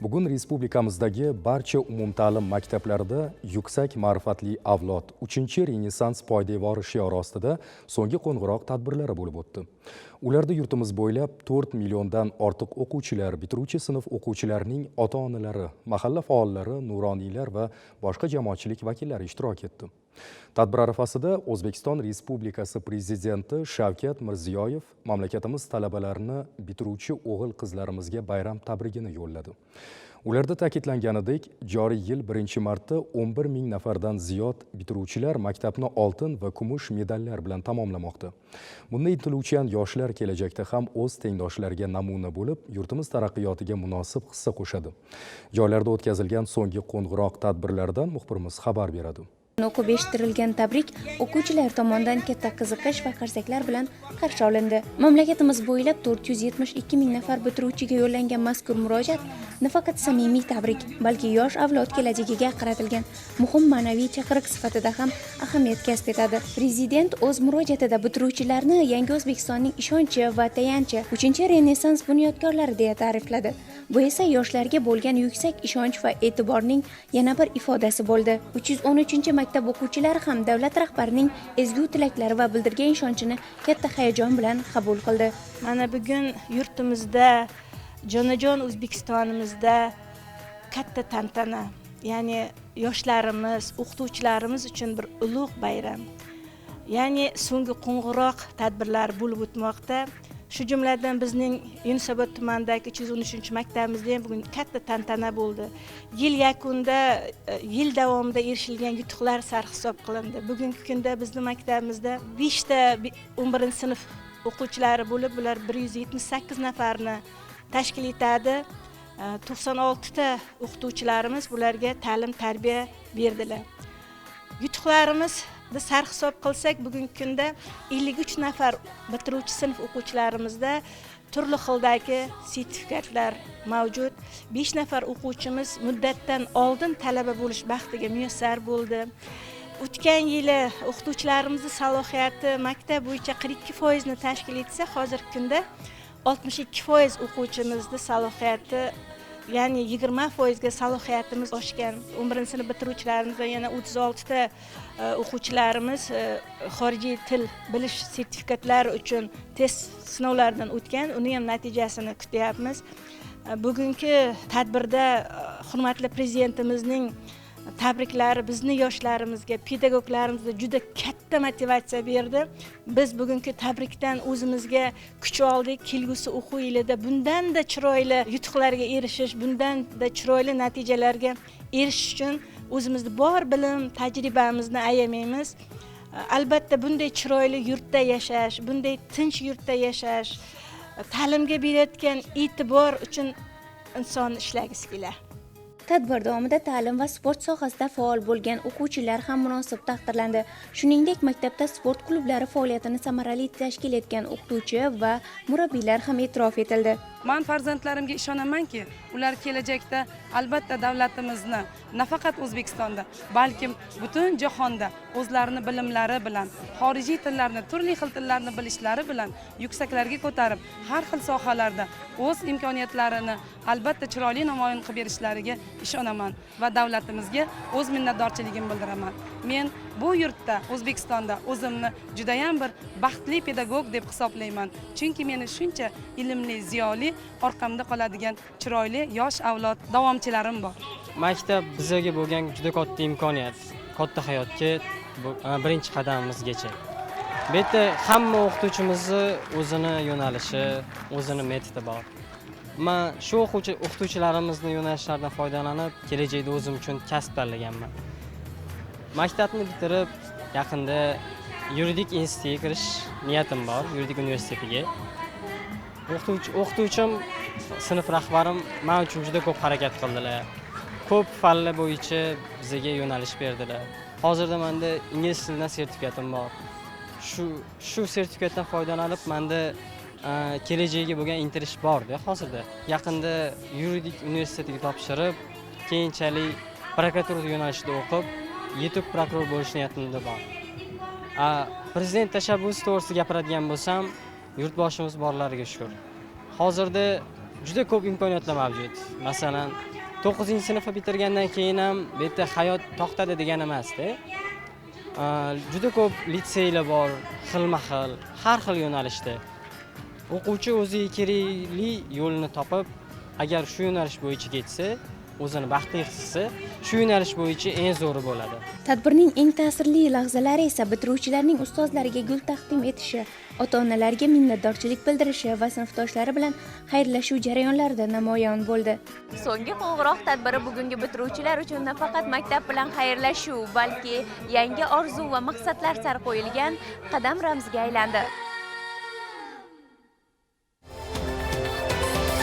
Bugun respublikamizdagi barcha umumta'lim maktablarida yuksak ma'rifatli avlod 3-Renessans poydevori shiori ostida so'nggi qo'ng'iroq tadbirlari bo'lib o'tdi. Ularda yurtimiz bo'ylab 4 milliondan ortiq o'quvchilar, bitiruvchi sinf o'quvchilarining ota-onalari, mahalla faollari, nuroniylar va boshqa jamoatchilik vakillari ishtirok etdi. Tadbir arafasida O'zbekiston Respublikasi Prezidenti Shavkat Mirziyoyev mamlakatimiz talabalarini bitiruvchi o'g'il-qizlarimizga bayram tabrigini yo'lladi. Ularda ta'kidlanganidek, joriy yil 1-marta 11 ming nafardan ziyod bitiruvchilar maktabni oltin va kumush medallar bilan tamomlamoqda. Bunday intiluvchan yoshlar kelajakda ham o'z tengdoshlariga namuna bo'lib, yurtimiz taraqqiyotiga munosib hissa qo'shadi. Joylarda o'tkazilgan so'nggi qo'ng'iroq tadbirlardan muxbirimiz xabar beradi. O'qib eshittirilgan tabrik o'quvchilar tomonidan katta qiziqish va qarsaklar bilan qarshi olindi. Mamlakatimiz bo'ylab 472 ming nafar bitiruvchiga yo'llangan mazkur murojaat nafaqat samimiy tabrik, balki yosh avlod kelajagiga qaratilgan muhim ma'naviy chaqiriq sifatida ham ahamiyat kasb etadi. Prezident o'z murojaatida bitiruvchilarni yangi O'zbekistonning ishonchi va tayanchi 3-Renessans bunyodkorlari deya ta'rifladi. Bu esa yoshlarga bo'lgan yuksak ishonch va e'tiborning yana bir ifodasi bo'ldi. 313 maktab o'quvchilari ham davlat rahbarining ezgu tilaklari va bildirgan ishonchini katta hayajon bilan qabul qildi. Mana bugun yurtimizda, jonajon O'zbekistonimizda katta tantana, ya'ni yoshlarimiz, o'qituvchilarimiz uchun bir ulug' bayram. Ya'ni so'nggi qo'ng'iroq tadbirlar bo'lib o'tmoqda. Shu jumladan bizning Yunusobod tumanidagi 313 maktabimizda ham bugun katta tantana bo'ldi. Yil yakunida, yil davomida erishilgan yutuqlar sarhisob qilindi. Bugungi kunda bizning maktabimizda 5 ta 11-sinf o'quvchilari bo'lib, ular 178 nafarni tashkil etadi. 96 ta o'qituvchilarimiz bularga ta'lim-tarbiya berdilar. Yutuqlarimiz biz sarhisob qilsak, bugungi kunda 53 nafar bitiruvchi sinf o'quvchilarimizda turli xildagi sertifikatlar mavjud. 5 nafar o'quvchimiz muddatdan oldin talaba bo'lish baxtiga muyassar bo'ldi. O'tgan yili o'qituvchilarimizning salohiyati maktab bo'yicha 42% ni tashkil etsa, hozirgi kunda 62% o'quvchimizning salohiyati, ya'ni 20% ga salohiyatimiz oshgan. 11-sinf bitiruvchilarimiz va yana 36 ta o'quvchilarimiz xorijiy til bilish sertifikatlari uchun test sinovlaridan o'tgan. Uni ham natijasini kutyapmiz. Bugungi tadbirda hurmatli prezidentimizning tabriklari bizni yoshlarimizga, pedagoglarimizga juda katta motivatsiya berdi. Biz bugungi tabrikdan o'zimizga kuch oldik. Kelgusi o'quv yilida bundan-da chiroyli yutuqlarga erishish, bundan-da chiroyli natijalarga erishish uchun o'zimizning bor bilim, tajribamizni ayamaymiz. Albatta bunday chiroyli yurtda yashash, bunday tinch yurtda yashash, ta'limga berayotgan e'tibor uchun inson ishlagisi keladi. Tadbir davomida ta'lim va sport sohasida faol bo'lgan o'quvchilar ham munosib taqdirlandi. Shuningdek, maktabda sport klublari faoliyatini samarali tashkil etgan o'qituvchi va murabbiylar ham e'tirof etildi. Men farzandlarimga ishonamanki, ular kelajakda albatta davlatimizni nafaqat O'zbekistonda, balkim butun jahonda o'zlarini bilimlari bilan, xorijiy tillarni, turli xil tillarni bilishlari bilan yuksaklarga ko'tarib, har xil sohalarda o'z imkoniyatlarini albatta chiroyli namoyon qilib berishlariga ishonaman va davlatimizga o'z minnatdorchiligimni bildiraman. Men bu yurtda, O'zbekistonda o'zimni juda ham bir baxtli pedagog deb hisoblayman. Chunki meni shuncha ilmli, ziyoli, orqamda qoladigan chiroyli yosh avlod davomchilarim bor. Maktab bizga bo'lgan juda katta imkoniyat, katta hayotga birinchi qadamimizgacha. Bu yerda hamma o'qituvchimizni o'zini yo'nalishi, o'zini metodi bor. Men shu o'qituvchilarimizning yo'nalishlaridan foydalanib, kelajakda o'zim uchun kasb tanlaganman. Maktabni bitirib, yaqinda yuridik institutga kirish niyatim bor, yuridik universitetiga. O'qituvchim, sinf rahbarim men uchun juda ko'p harakat qildilar. Ko'p fanlar bo'yicha bizga yo'nalish berdilar. Hozirda menda ingliz tilidan sertifikatim bor. Shu sertifikatdan foydalanib, menda kelajagiga bo'lgan intilish bor-da hozirda. Yaqinda yuridik universitetiga topshirib, keyinchalik prokuratura yo'nalishida o'qib, yetuk prokuror bo'lish niyatimda bor. Prezident tashabbusi to'g'risida gapiradigan bo'lsam, yurtboshimiz borlariga shukr. Hozirda juda ko'p imkoniyatlar mavjud. Masalan, 9-sinfni bitirgandan keyin ham bu yerda hayot to'xtadi degan emasda. Juda ko'p litseylar bor, xilma-xil, har xil yo'nalishda. O'quvchi o'ziga kerakli yo'lni topib, agar shu yo'nalish bo'yicha ketsa, o'zini baxtli his etsa, shu yo'nalish bo'yicha eng zo'ri bo'ladi. Tadbirning eng ta'sirli lahzalari esa bitiruvchilarning ustozlariga gul taqdim etishi, ota-onalarga minnatdorchilik bildirishi va sinfdoshlari bilan xayrlashuv jarayonlarida namoyon bo'ldi. So'nggi qo'ng'iroq tadbiri bugungi bitiruvchilar uchun nafaqat maktab bilan xayrlashuv, balki yangi orzu va maqsadlar sari qo'yilgan qadam ramziga aylandi.